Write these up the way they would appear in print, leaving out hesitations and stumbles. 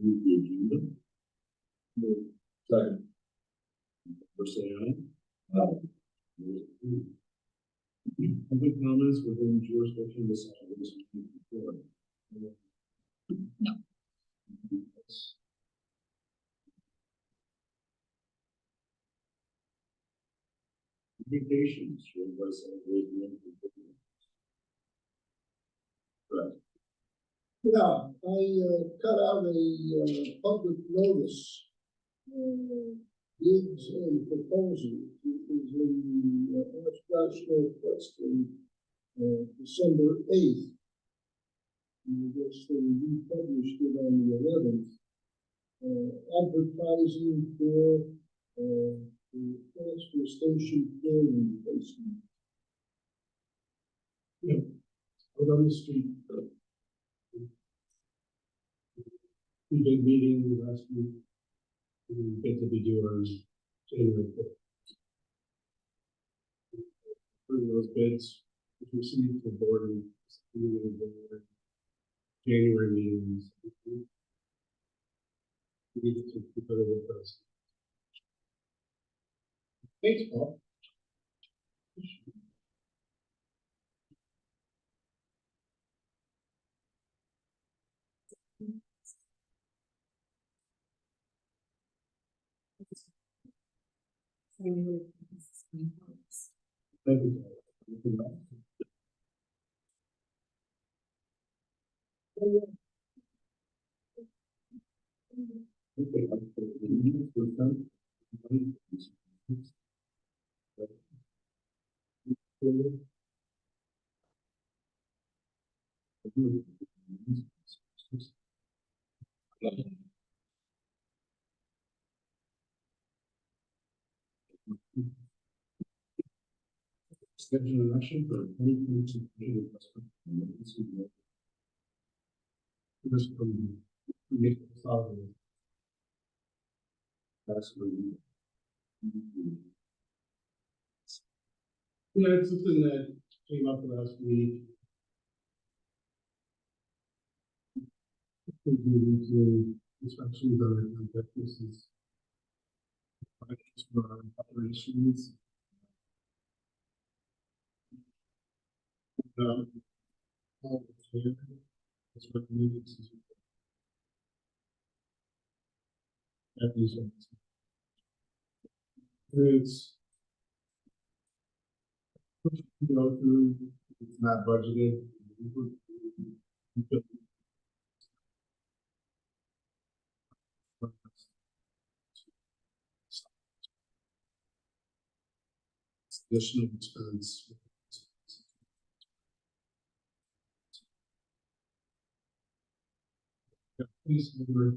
Move the agenda. Second. First say aye. Public comments within jurisdiction of the solid waste before. No. Communications, by solid waste. Correct. Yeah, I cut out a public notice. Bids and proposals, which is in the Oshkosh Northwest on December 8th. And I guess they republished it on the 11th. Advertising for the transfer station floor replacement. Yeah, out on the street. We did meeting last week. We get to be doing January 5th. Bring those bids, which we see the board in January meetings. We need to keep it with us. Thanks, Paul. Thank you. Schedule an election for 2022. This from the solid. That's what we. Yeah, it's something that came up last week. To inspections on our contract. This is for our operations. That's what we need to do. It's go through, it's not budgeted. Additional expense. Yeah, please, number.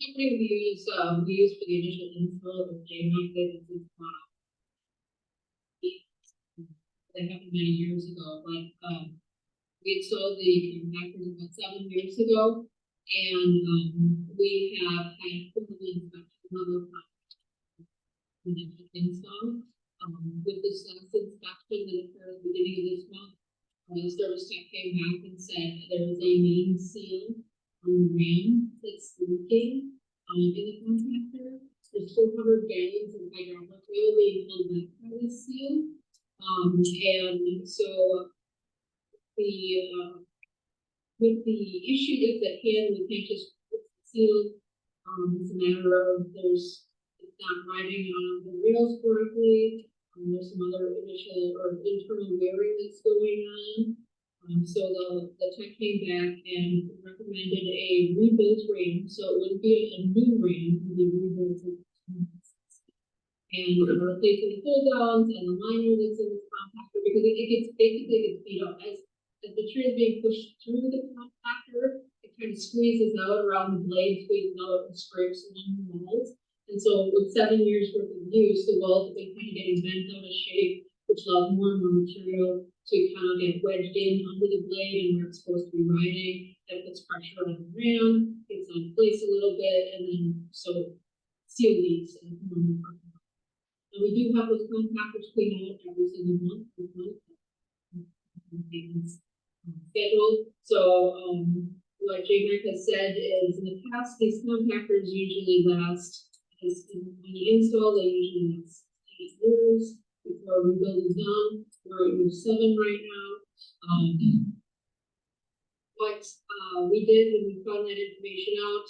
Something we use for the initial install of JMAC that is that happened many years ago, but we installed the compactors about 7 years ago, and we have had quarterly inspections of the install. With this last inspection that occurred at the beginning of this month, the service tech came back and said there is a main seal on the ram that's leaking in the compactor. There's 400 gallons of hydraulic oil being held back by this seal. And so with the issue that's at hand, we can't just put the seal. It's a matter of it's not riding on the rails correctly. There's some other initial or internal wearing that's going on. So the tech came back and recommended a rebuilt ram. So it wouldn't be a new ram, it would be rebuilt. And we're replacing the pull downs and the liner that's in this compactor because it gets beat up as the tree is being pushed through the compactor. It kind of squeezes out around the blade, squeezes out and scrapes along the walls. And so with 7 years worth of use, the walls have been kind of getting bent out of shape which allows more and more material to kind of get wedged in under the blade and where it's supposed to be riding. That puts pressure on the ram, gets on place a little bit, and then so seal leaks and and we do have those compactors clean out every single month. Scheduled. So what J-Mac has said is in the past, these compactors usually last, as when you install, they usually last 8 years before rebuild is done. We're at year 7 right now. What we did when we found that information out,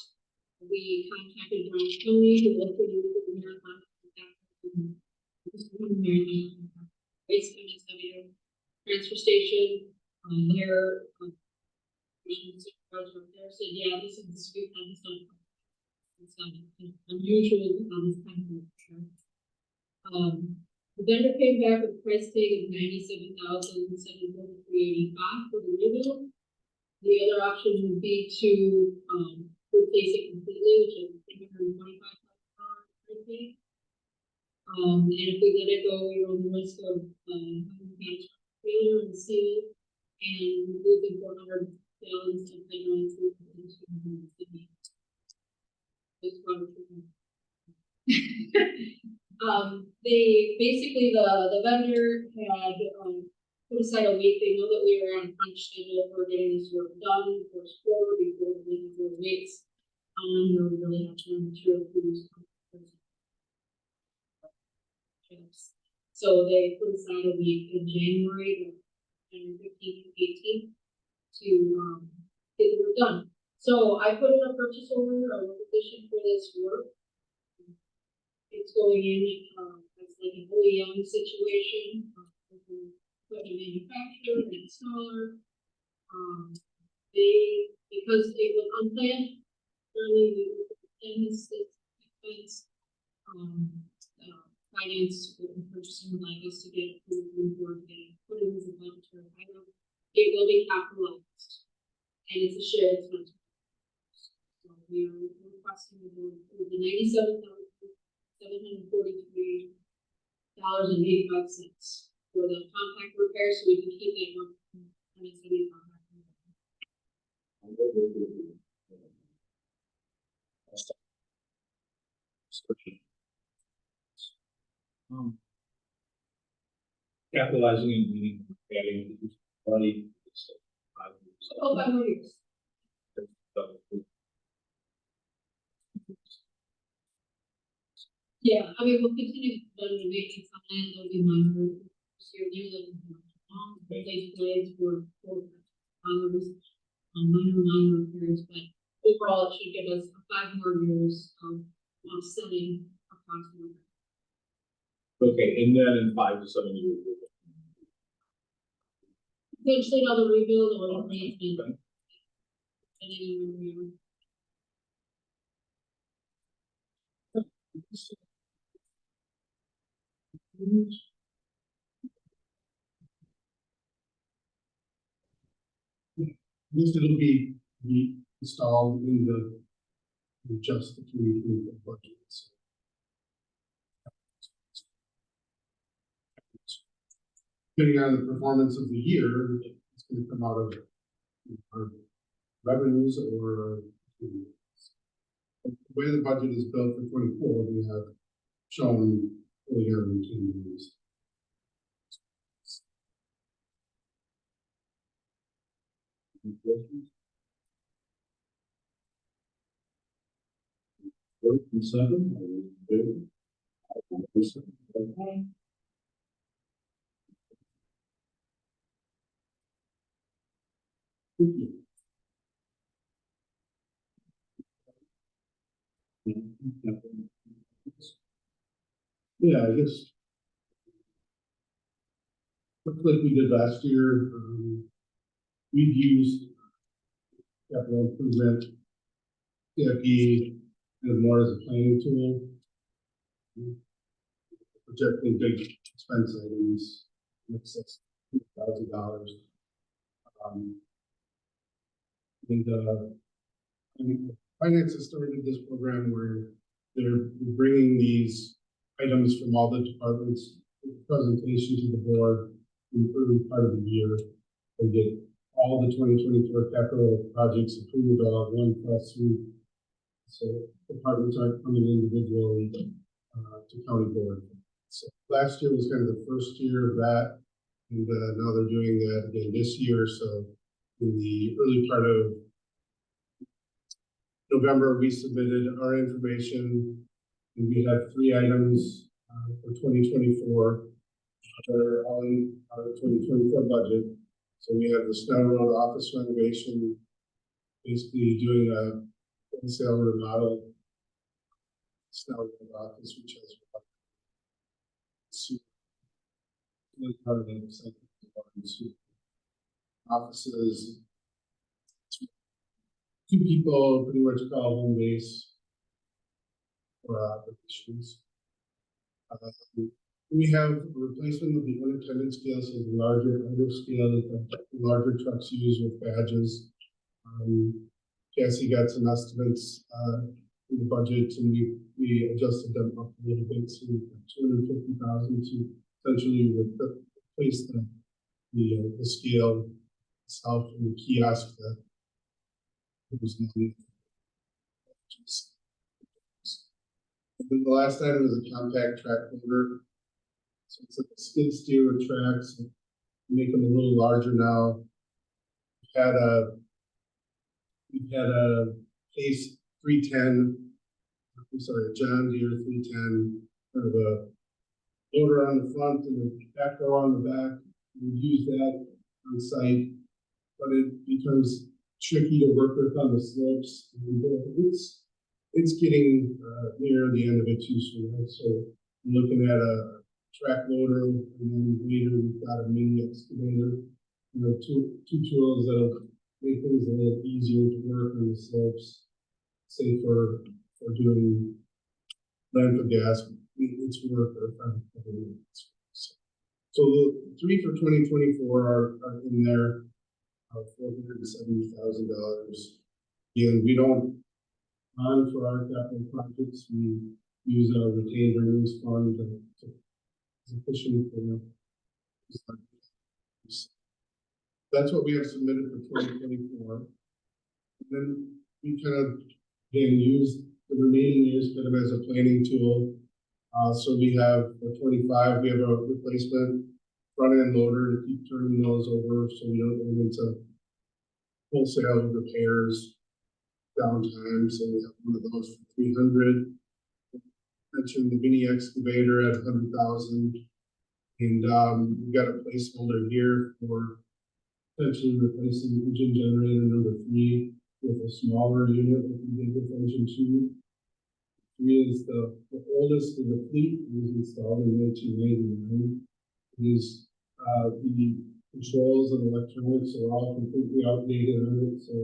we contacted Brown County, who looked at the marathon waste MSW transfer station. Their supervisor up there said, yeah, this is the sweet kind of stuff. It's unusual to have this kind of work. The vendor came back with a price tag of $97,743.85 for the rebuild. The other option would be to replace it completely, which is $325,000 price tag. And if we let it go, we run the risk of having to failure and seal and losing 400 gallons of hydraulic fluid into the city. They basically the vendor had put aside a week. They know that we were on a crunch schedule for getting this work done first quarter before we do weights. We really have to run material through these chips. So they put aside a week in January 15th and 18th to get the work done. So I put in a purchase order, a requisition for this work. It's going in as like an OEM situation, equipment manufacturer and installer. Because it was unplanned, early we were in this expense, finance and purchasing would like us to get approved for getting put in as a volunteer item. It will be capitalized, and it's a shared expense. So we are requesting the $97,743.85 for the compact repair, so we can keep that one compact. Capitalizing and meaning adding money. Oh, 5 more years. Yeah, I mean, we'll continue to run the maintenance on it. There'll be minor this year, replace blades for minor repairs, but overall, it should give us 5 more years of offsetting our cost. Okay, and then in 5 to 7 years. Eventually, another rebuild or replacement. Depending on where we are. This will be installed in the just the community budgets. Depending on the performance of the year, it's going to come out of our revenues or the way the budget is built for 24. We have shown fully guaranteed years. First and second, okay. Yeah, I guess. Looks like we did last year. We've used capital improvement, CIP, and more as a planning tool. Projecting big expense items, in excess of $1,000. And finance has started this program where they're bringing these items from all the departments presentation to the board in the early part of the year and get all the 2024 capital projects approved all at one fell swoop. So departments aren't coming individually to county board. So last year was kind of the first year of that, and now they're doing that again this year. So in the early part of November, we submitted our information, and we had 3 items for 2024. They're all in our 2024 budget. So we have the Snow Road office renovation, basically doing a wholesale remodel. Snow Road office, which has part of the offices. 2 people pretty much call home base for operations. We have a replacement of the unattended scales, so the larger under scale that the larger trucks use with badges. Cassie got some estimates in the budget, and we adjusted them up a little bit to 250,000 to essentially replace the scale itself and the kiosk that was needed. And then the last item is a compact track loader. So it's like a skid steer with tracks. So make them a little larger now. We've had a Case 310. I'm sorry, a John Deere 310. Kind of a loader on the front and a backhoe on the back. We use that on site, but it becomes tricky to work with on the slopes. And it's getting near the end of it too soon. So I'm looking at a track loader, and then later we've got a mini excavator. You know, two tools that'll make things a little easier to work on the slopes, say for doing landfill gas. It's work or so the 3 for 2024 are in there, $470,000. Again, we don't bond for our capital projects. We use our retained earnings fund to efficient for that's what we have submitted for 2024. And then we kind of again use the remaining years kind of as a planning tool. So we have for 25, we have a replacement front end loader to keep turning those over so we don't go into wholesale repairs downtime. So we have one of those for 300. Mentioned the mini excavator at 100,000, and we got a placeholder here for potentially replacing engine generator number 3 with a smaller unit that we did with engine 2. 3 is the oldest of the fleet. It was installed in 1999. It is the controls and electronics are all completely outdated on it, so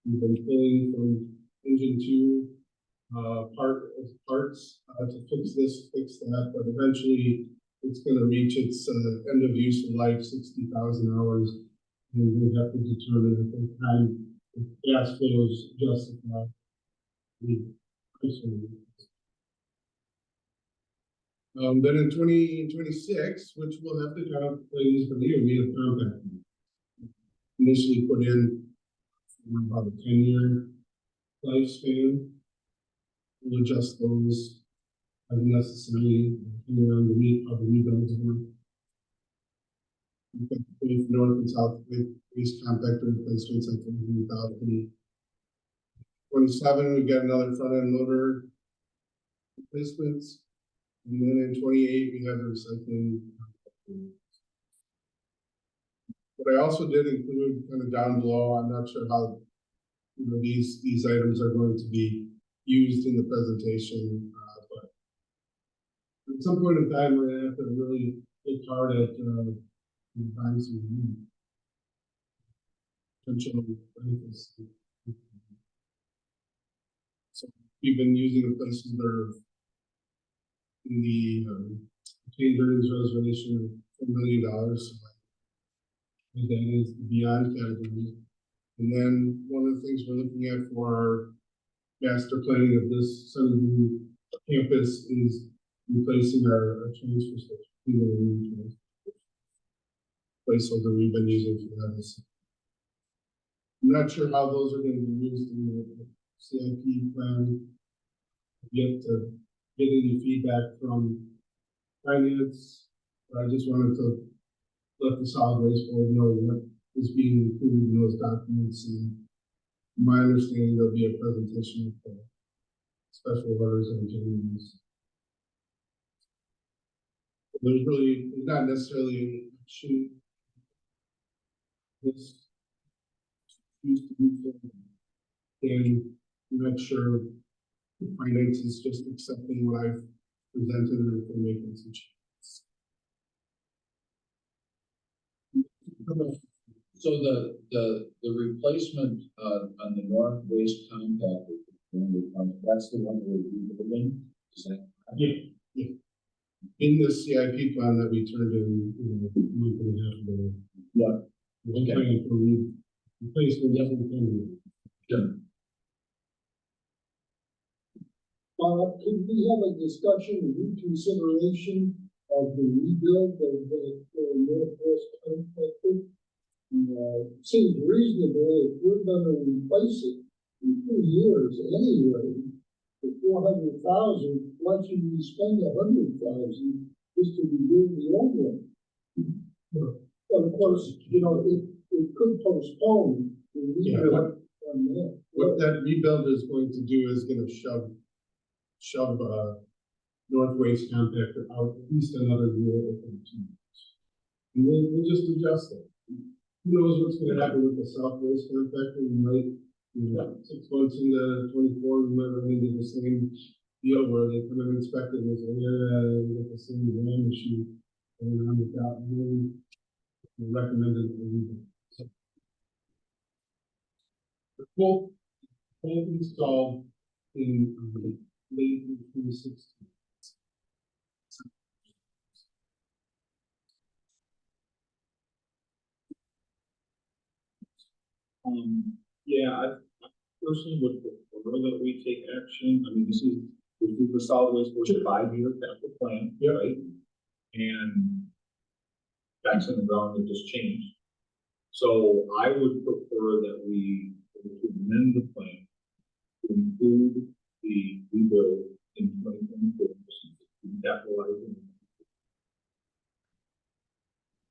we've been pulling from engine 2 parts to fix that, but eventually it's going to reach its end of useful life, 60,000 hours, and we have to determine at the time if gas flows justify the price. Then in 2026, which we'll have to play these for the year, we have compact initially put in about a 10-year lifespan. We'll adjust those as necessary, depending on the rebuilds. We've got both north and south waste compactor replacements at 1,000. 27, we've got another front end loader replacements. And then in 28, we have the recycling. But I also did include kind of down below, I'm not sure how these items are going to be used in the presentation, but at some point in time, we're going to have to really look hard at buying some potential benefits. So we've been using the places that are in the retained earnings reservation of $4 million. So that is the beyond category. And then one of the things we're looking at for our master planning of this Sunnyview campus is replacing our transfer station. Placeholder we've been using for that is. I'm not sure how those are gonna be used in the CIP plan. Yet to get any feedback from finance, but I just wanted to let the solid waste board know what is being included in those documents, and my understanding there'll be a presentation of the special orders and changes. There's really not necessarily an action. This used to be for, and I'm not sure the finance is just accepting what I've presented or if they're making some changes. So the replacement, on the north waste compactor, that's the one we're rebuilding, is that? Yeah. In the CIP plan that we turned in, a month and a half ago. Yeah. We're planning for replacement. Sure. Could we have a discussion and reconsideration of the rebuild of the Northwest compactor? Seems reasonable if we're gonna replace it in 2 years anyway. For 400,000, why should we spend 100,000 just to rebuild the old one? But of course, it could postpone the rebuild on that. What that rebuild is going to do is gonna shove North Waste compactor out at least another year or 2 years. And then we'll just adjust it. Who knows what's gonna happen with the South Waste compactor? We might, 6 months into 24, we might run into the same deal where they come and inspect it and say, yeah, we got the same brand issue going on with that, and then we recommended a rebuild. So, the quote installed in late 2016. Yeah, I personally would prefer that we take action. I mean, this is the solid waste board's 5-year capital plan, right? And facts on the ground that just changed. So I would prefer that we amend the plan to include the rebuild in 2024, capitalizing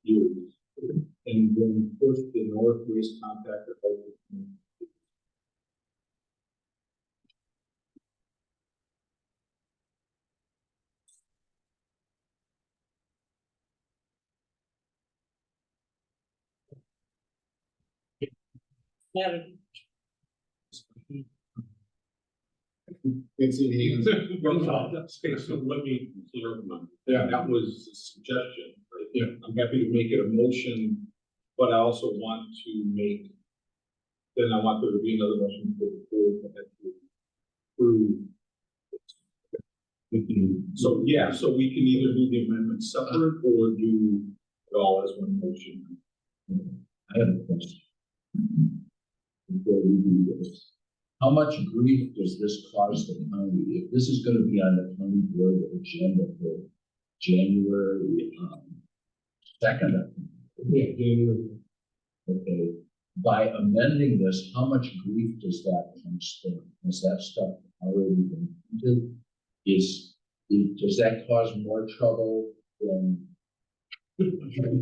years, and then push the North Waste compactor over. It's in the hands. Okay, so let me clear them up. Yeah. That was a suggestion, right? Yeah. I'm happy to make it a motion, but I also want to make, then I want there to be another motion for the board to actually approve. So, yeah, so we can either do the amendment separate or do it all as one motion. I have a question. Before we do this, how much grief does this cause the county? If this is gonna be on the county board agenda for January, 2nd, Yeah, January. okay, by amending this, how much grief does that constitute? Has that stuff already been printed? Does that cause more trouble than?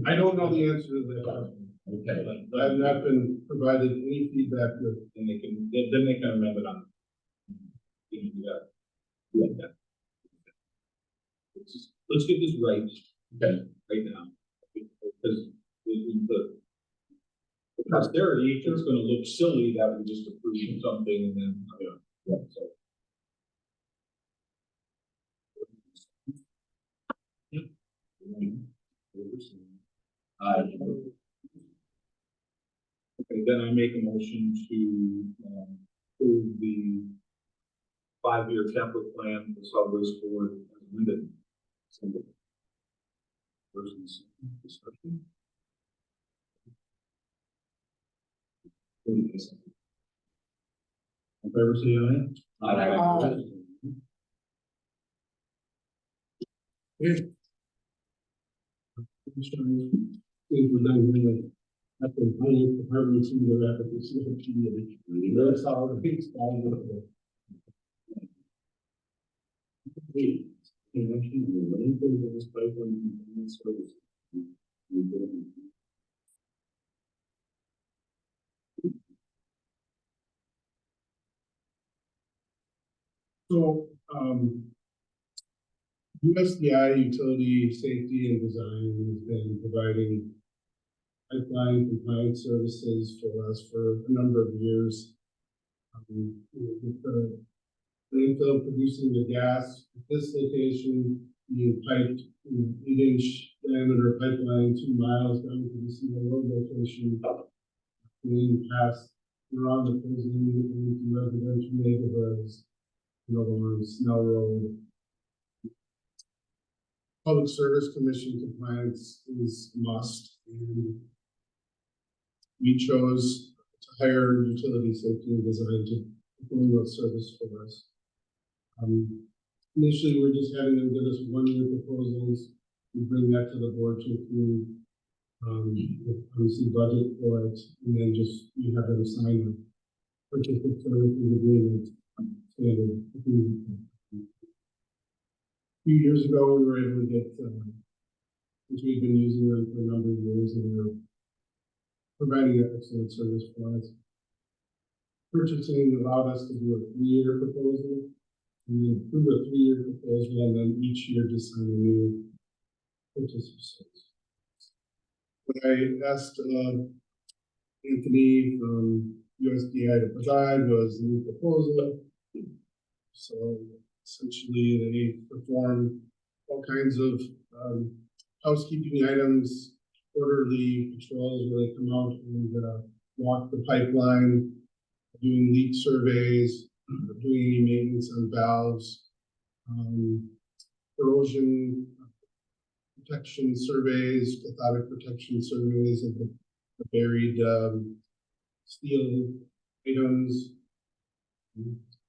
I don't know the answer to that. Okay, I've not been provided any feedback with. then they can amend it on. Yeah. Let's get this right. Okay. Right now. Because the posterity, it's gonna look silly that we just approve something and then, yeah, so. Okay, then I make a motion to approve the 5-year capital plan for solid waste board as amended. Versus discussion. In favor, say aye. Aye. Okay. Things were done here, like, at the finance department, some of the applications, that's all the big style of the. Wait, and actually, the main thing that was pipeline and service. So, USDI Utility Safety and Design has been providing pipeline compliance services for us for a number of years. With the landfill producing the gas, at this location, being piped, 8-inch diameter pipeline, 2 miles down to the single road location. Going past, around the prison, into residential neighborhoods, along Snell Road. Public Service Commission compliance is must, and we chose to hire utility safety and design to perform that service for us. Initially, we're just having them give us 1-year proposals. We bring that to the board to approve. Obviously budget for it, and then just you have them sign a purchase of services agreement standard. A few years ago, we were able to get, which we've been using them for a number of years, and they're providing an excellent service for us. Purchasing allowed us to do a 3-year proposal, and then approve a 3-year proposal, and then each year just sign a new purchase of service. What I asked Anthony from USDI to provide was a new proposal. So essentially, they perform all kinds of housekeeping items, quarterly patrols where they come out and walk the pipeline, doing leak surveys, doing any maintenance on valves, corrosion protection surveys, cathodic protection surveys of the buried steel items.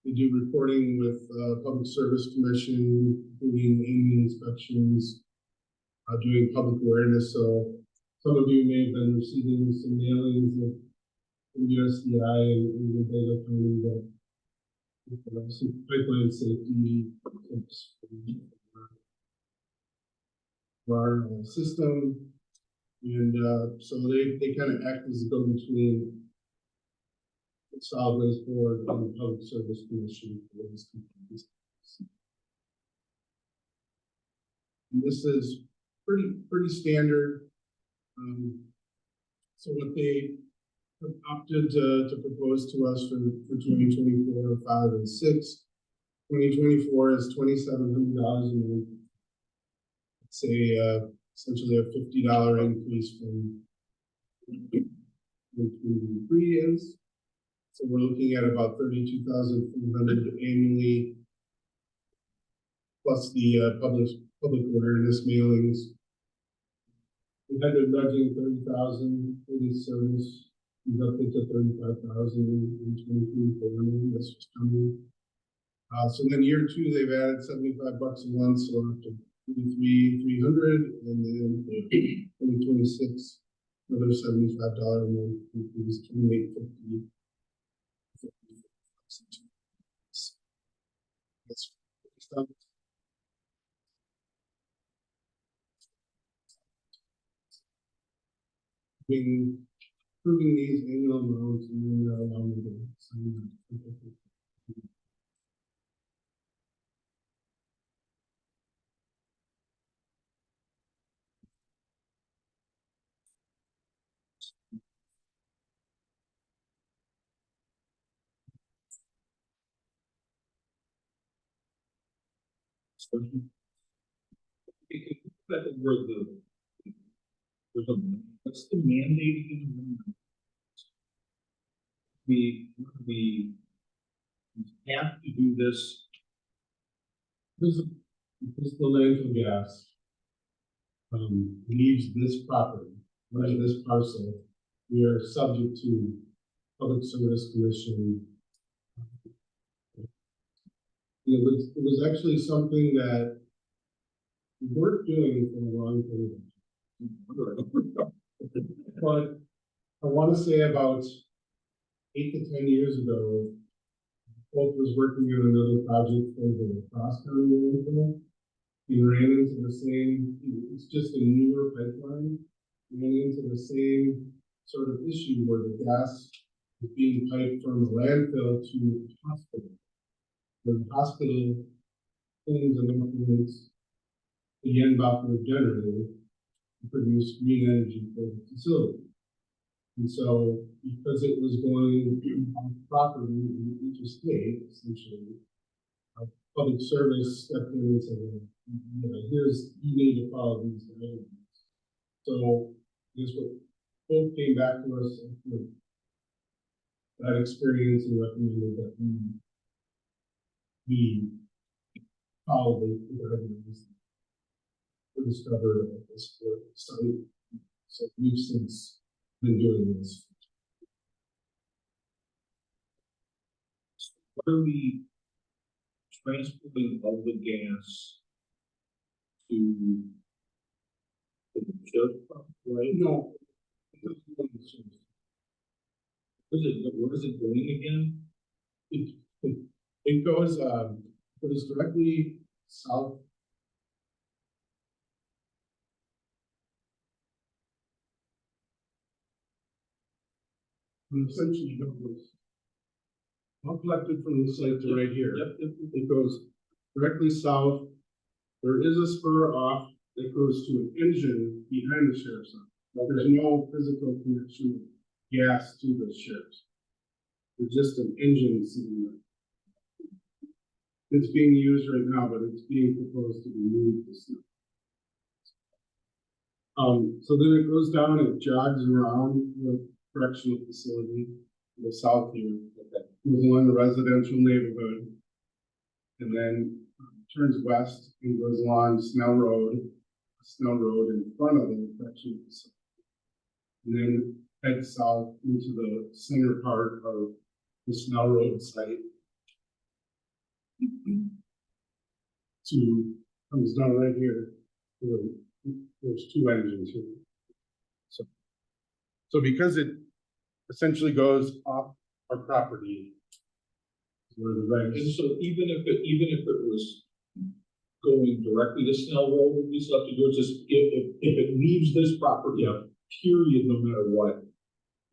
We do reporting with Public Service Commission, including annual inspections, doing public awareness. So some of you may have been receiving some mailings from USDI and Winnebago County that some pipeline safety tips for our system. And so they kind of act as a go-between the Solid Waste Board and the Public Service Commission for these complaints. And this is pretty standard. So what they have opted to propose to us for 2024, 5, and 6. 2024 is $2,700 a month. It's essentially a $50 increase from 2023 is. So we're looking at about $32,400 annually, plus the public awareness mailings. We had been budgeting $30,000 for this service. We upped it to $35,000 in 2024. This was coming. So then year 2, they've added $75 a month, so up to $33,300, and then 2026, another $75 a month, which is $28.50. That's stuff. Proving these annual amounts and then allowing them to sign that. What's the mandate again? We have to do this. This is the landfill gas. Leaves this property, right, this parcel. We are subject to Public Service Commission. It was actually something that we weren't doing for a long time. But I want to say about 8 to 10 years ago, Hope was working on another project for the cross county landfill. He ran into the same, it's just a newer pipeline, ran into the same sort of issue where the gas is being piped from the landfill to the hospital. The hospital cleans and implements the end buffer generator to produce green energy for the facility. And so, because it was going on property in interstate, essentially, public service stepped in and said, well, you know, you need to follow these guidelines. So, I guess what both came back to us with that experience and recommended that we follow the guidelines to discover at this site. So we've since been doing this. What are we transporting all the gas to the sheriff's department, right? No. Where is it going again? It goes directly south. And essentially goes all collected from the site to right here. Yep. It goes directly south. There is a spur off that goes to an engine behind the sheriff's office. There's no physical connection of gas to the sheriff's. It's just an engine sitting there. It's being used right now, but it's being proposed to be moved this year. So then it goes down and it jogs around the correctional facility to the south here. Goes along the residential neighborhood. And then turns west and goes along Snell Road in front of the correctional facility. And then heads south into the center part of the Snell Road site. Comes down right here. There's two engines here. So because it essentially goes off our property, where the regs. And so even if it was going directly to Snell Road, we still have to do it, just if it leaves this property, period, no matter what.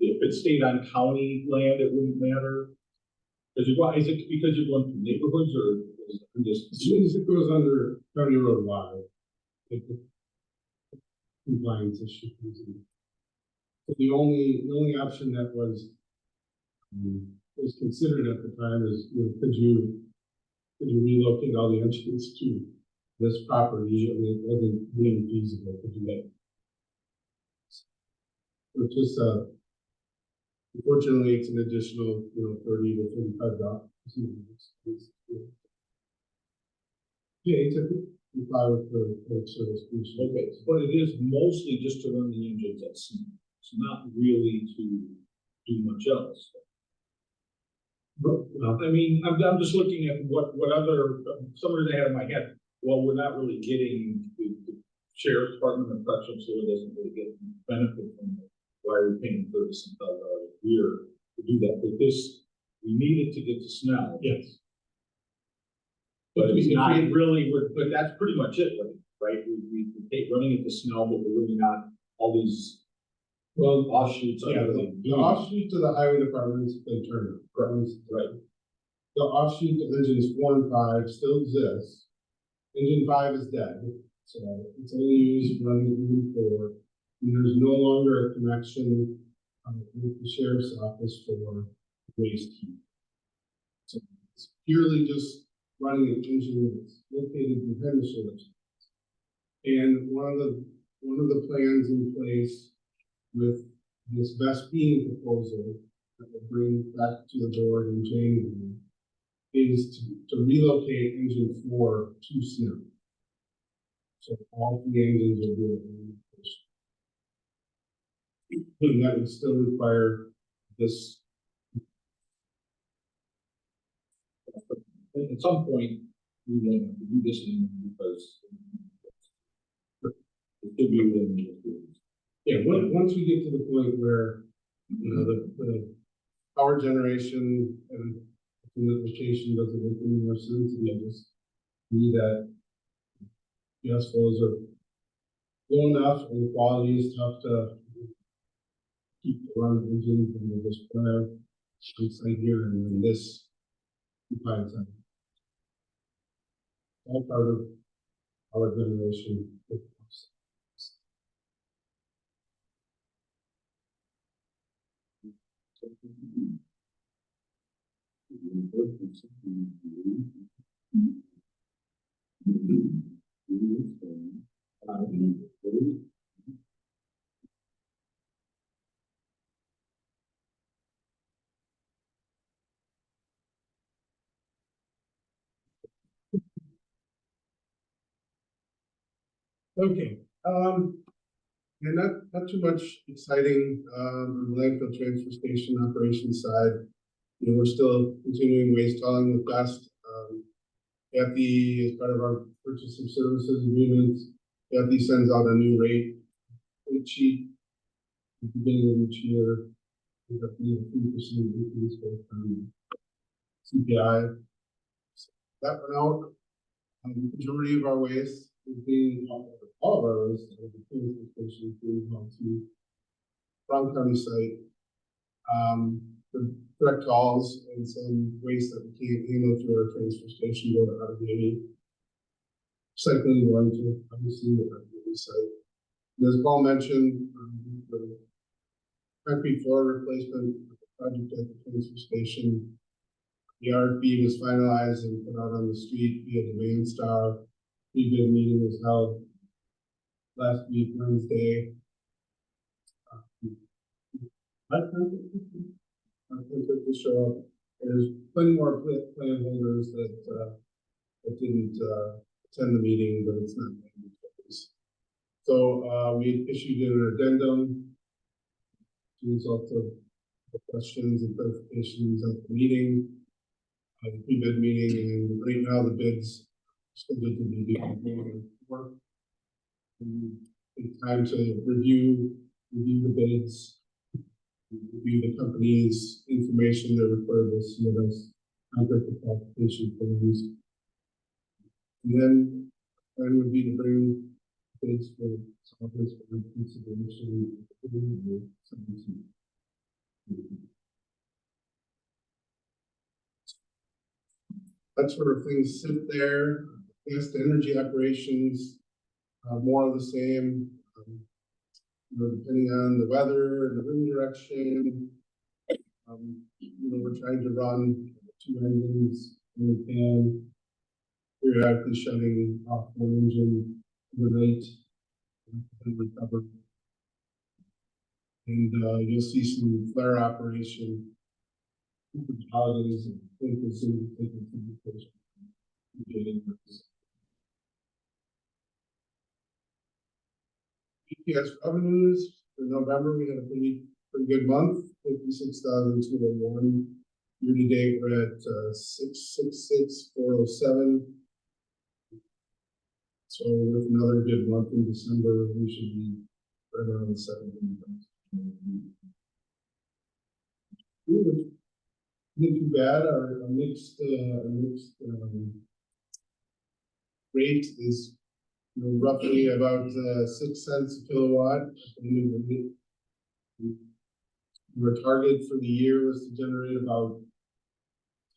If it stayed on county land, it wouldn't matter. Is it because you're going through neighborhoods, or is it just? As soon as it goes under County Road Y, compliance issue comes in. So the only option that was considered at the time is, you know, could you relocate all the entries to this property? I mean, it wasn't really feasible to do that. So it's just unfortunately, it's an additional, you know, $30 to $35. Yeah, typically comply with the public service commission. Okay, but it is mostly just to run the engines at sea. It's not really to do much else. I mean, I'm just looking at what other, somewhere they had in my head, well, we're not really getting the sheriff's department and correctional facility doesn't really get benefit from it. Why are we paying $37,000 a year to do that? But this, we need it to get to Snell. Yes. But it's not really, but that's pretty much it, right? We take running it to Snell, but we're really not all these offshoots. Yeah, the offshoot to the highway department's been turned on. Right. The offshoot to engines 4 and 5 still exists. Engine 5 is dead, so it's only used running engine 4. And there's no longer a connection with the sheriff's office for waste heat. So it's purely just running an engine that's located behind the sheriff's office. And one of the plans in place with this Vespine proposal that will bring back to the board in January is to relocate engine 4 to Snell. So all three engines will be at one location. And that would still require this. At some point, we won't have to do this anymore because should be within the approvals. Yeah, once we get to the point where, you know, the power generation and the location doesn't make any more sense, and you just need that. Gas flows are low enough and the quality is tough to keep the run engines, and they just put out inside here and then this defines that. All part of our generation. Okay, and not too much exciting, on the landfill transfer station operations side. You know, we're still continuing waste hauling with Best. Kathy, as part of our purchase of services agreements, Kathy sends out a new rate sheet at the beginning of each year. We have the 3% increase based on CPI. That went out. The majority of our waste is being all of our waste at the transfer station is being hauled to Brown County site. The direct calls and some waste that we can't handle through our transfer station go to Outagamie. Cycling one to obviously the Outagamie site. And as Paul mentioned, the concrete floor replacement project at the transfer station. The RFP was finalized and put out on the street via Demand Star. Pre-bid meeting was held last week, Wednesday. I think to show up. There's plenty more plan holders that didn't attend the meeting, but it's not. So we issued an addendum as a result of the questions and clarifications at the meeting, the pre-bid meeting, and right now the bids scheduled to be due work. It's time to review the bids, review the company's information that required to submit us contract qualification forms. And then plan would be to bring bids for software for consideration. That's where things sit there. Gas to energy operations, more of the same. You know, depending on the weather and the wind direction. You know, we're trying to run 2 engines when we can. Periodically shutting off one engine overnight and recover. And you'll see some flare operation. Holidays and consumer taking communication. EPS revenues for November, we had a pretty good month, 56,201. Year to date, we're at 666,407. So with another good month in December, we should be right around 17,000. Not too bad. Our mixed rate is, you know, roughly about 6 cents a kilowatt. Our target for the year was to generate about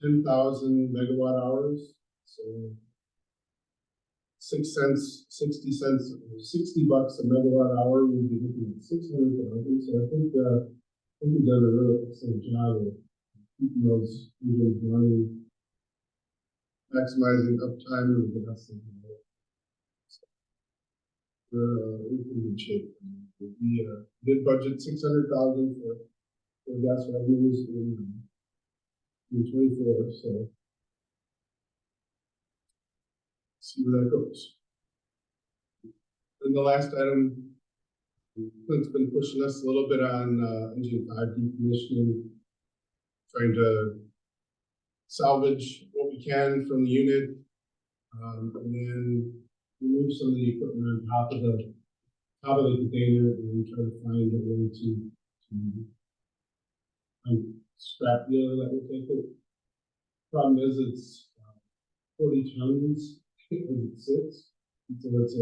10,000 megawatt hours. So 6 cents, 60 cents, $60 a megawatt hour. We'd be looking at 600,000. So I think we've done a really excellent job of keeping those engines running, maximizing uptime of the gas. We're in good shape. We did budget 600,000 for gas revenues in 24. So see where that goes. And the last item, Clint's been pushing us a little bit on engine 5 decommissioning, trying to salvage what we can from the unit, and then remove some of the equipment on top of the top of the container and then try to find a way to find scrap dealer that would take it. Problem is, it's 40 tons as it sits, and so it's a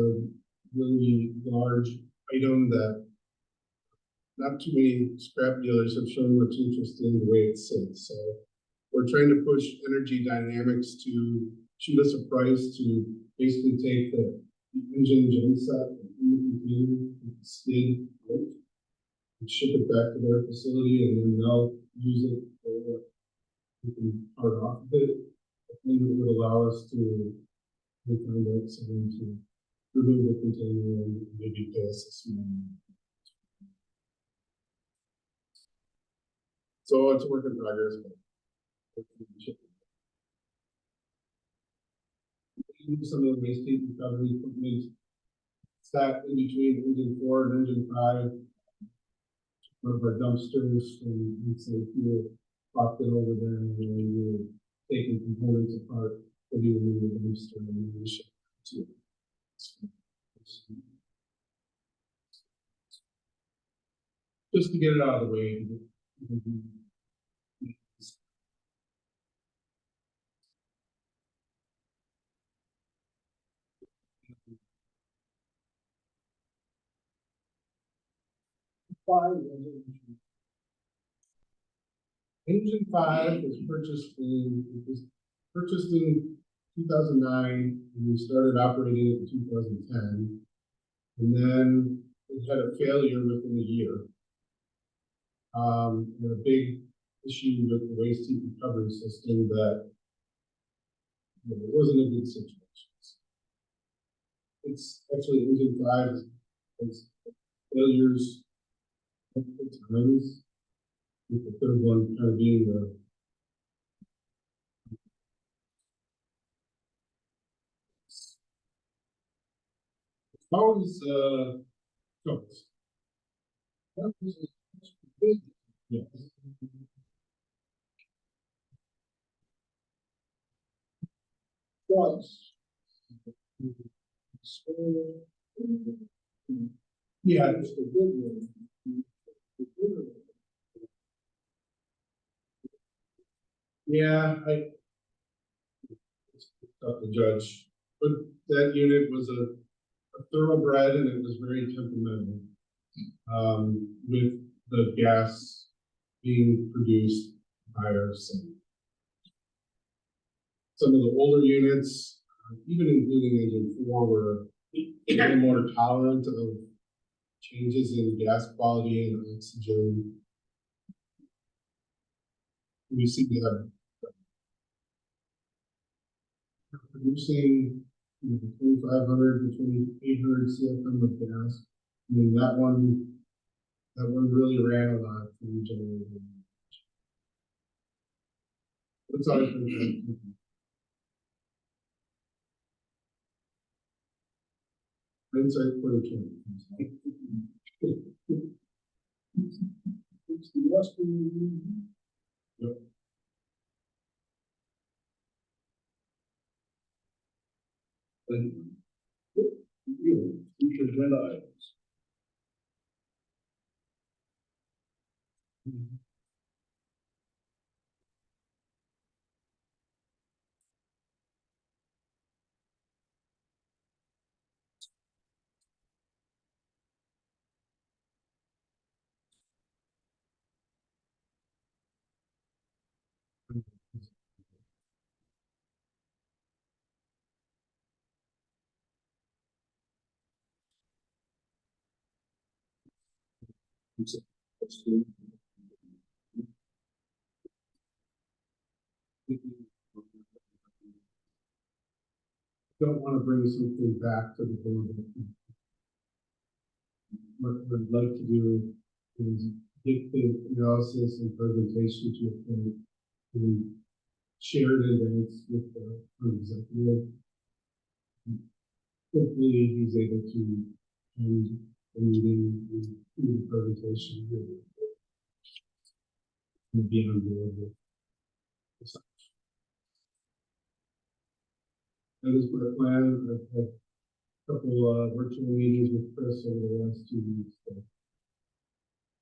really large item that not too many scrap dealers have shown much interest in the way it sits. So we're trying to push Energy Dynamics to shoot us a price to basically take the engine genset in the container, with the skid out, and ship it back to their facility, and then they'll use it for we can part off of it. I think it would allow us to find out someone to remove the container and maybe pay us a small amount. So it's a work in progress, but some of the waste heat recovery equipment stacked in between engine 4 and engine 5. One of our dumpsters from inside fuel popped it over there, and then we were taking components apart, putting them in the dumpster, and then we shipped it to just to get it out of the way. Engine 5 was purchased in 2009, and we started operating it in 2010. And then it had a failure within a year. And a big issue with the waste heat recovery system that it wasn't a good situation. It's actually engine 5 has failures multiple times, with the third one kind of being the always troubles. Yes. Twice. Yeah, It's the good one. The good one. yeah, it's tough to judge, but that unit was a thoroughbred, and it was very temperamental. With the gas being produced higher, some of the older units, even including engine 4, were a little more tolerant of changes in gas quality and oxygen. We seem to have producing 2,500 to 2,800 CFM of gas. I mean, that one really ran a lot for the generator. It's always been good. Hindsight 2020. It's the Western. Yep. And you should win items. Don't want to bring something back to the board. What we'd like to do is get the analysis and presentation to a point and share it in advance with the executive. Hopefully he's able to end the meeting and do the presentation and be on board with this. That is my plan. couple, virtual meetings with Chris over the last 2 weeks. So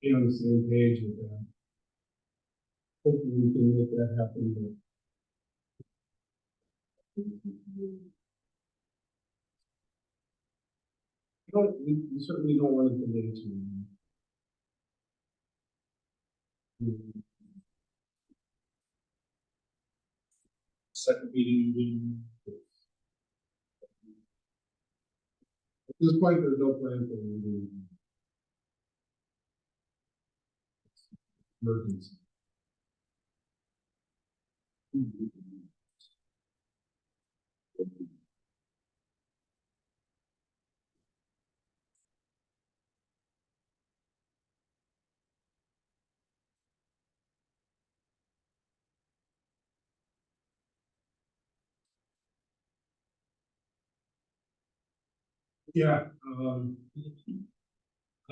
be on the same page with that. Hopefully we can make that happen, but. We certainly don't want to delay too long. Second meeting, At this point, there's no plan for the emergency. Yeah, I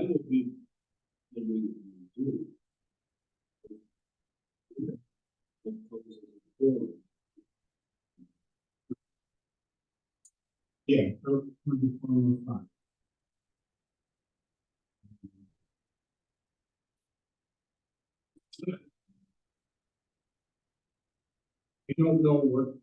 would be. yeah, that would be fine. I don't know what.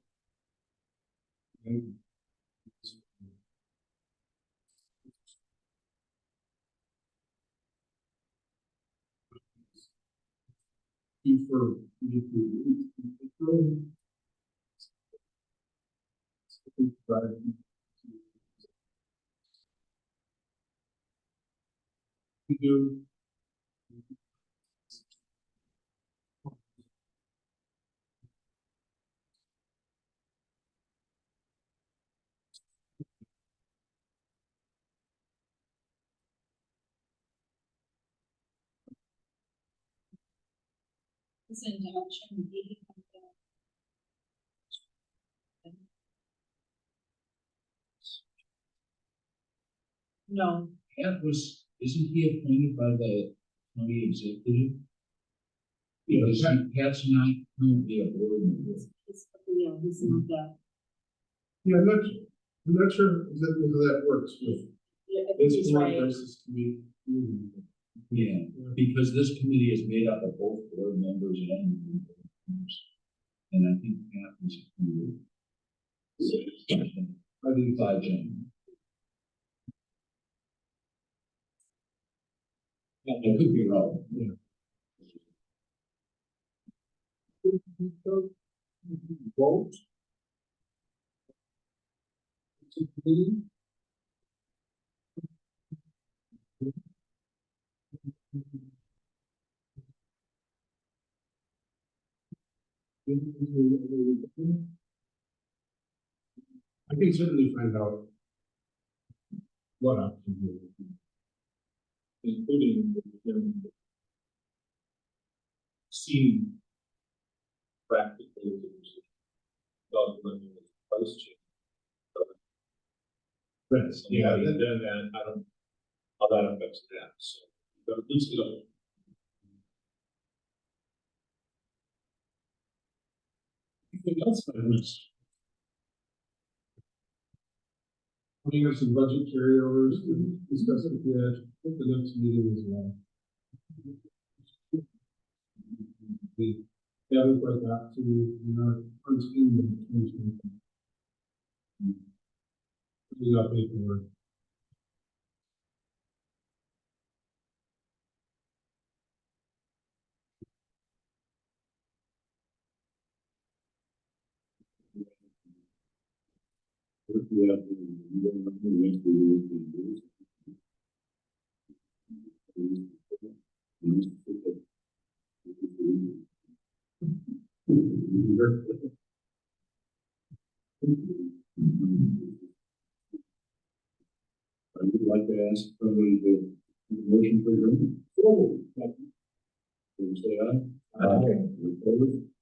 For we do. It's in action. No, Pat isn't he appointed by the county executive? Because Pat's not currently a board member. he's not that. Yeah, I'm not sure exactly how that works with this board versus committee. Yeah, because this committee is made up of both board members and board members. And I think Pat was appointed. I think by Jim. Yeah, I could be wrong. Yeah. Vote. To committee. I can certainly find out what options there would be. Including seeing practically government price change. That's, Yeah, yeah, then that, I don't, how that affects that, so, but at least, anything else I missed? We have some budget carryovers to discuss with you at the next meeting as well. We haven't quite got to, our team in 2020. We got paperwork. I would like to ask somebody to motion for adjournment. Say aye. Aye. Opposed?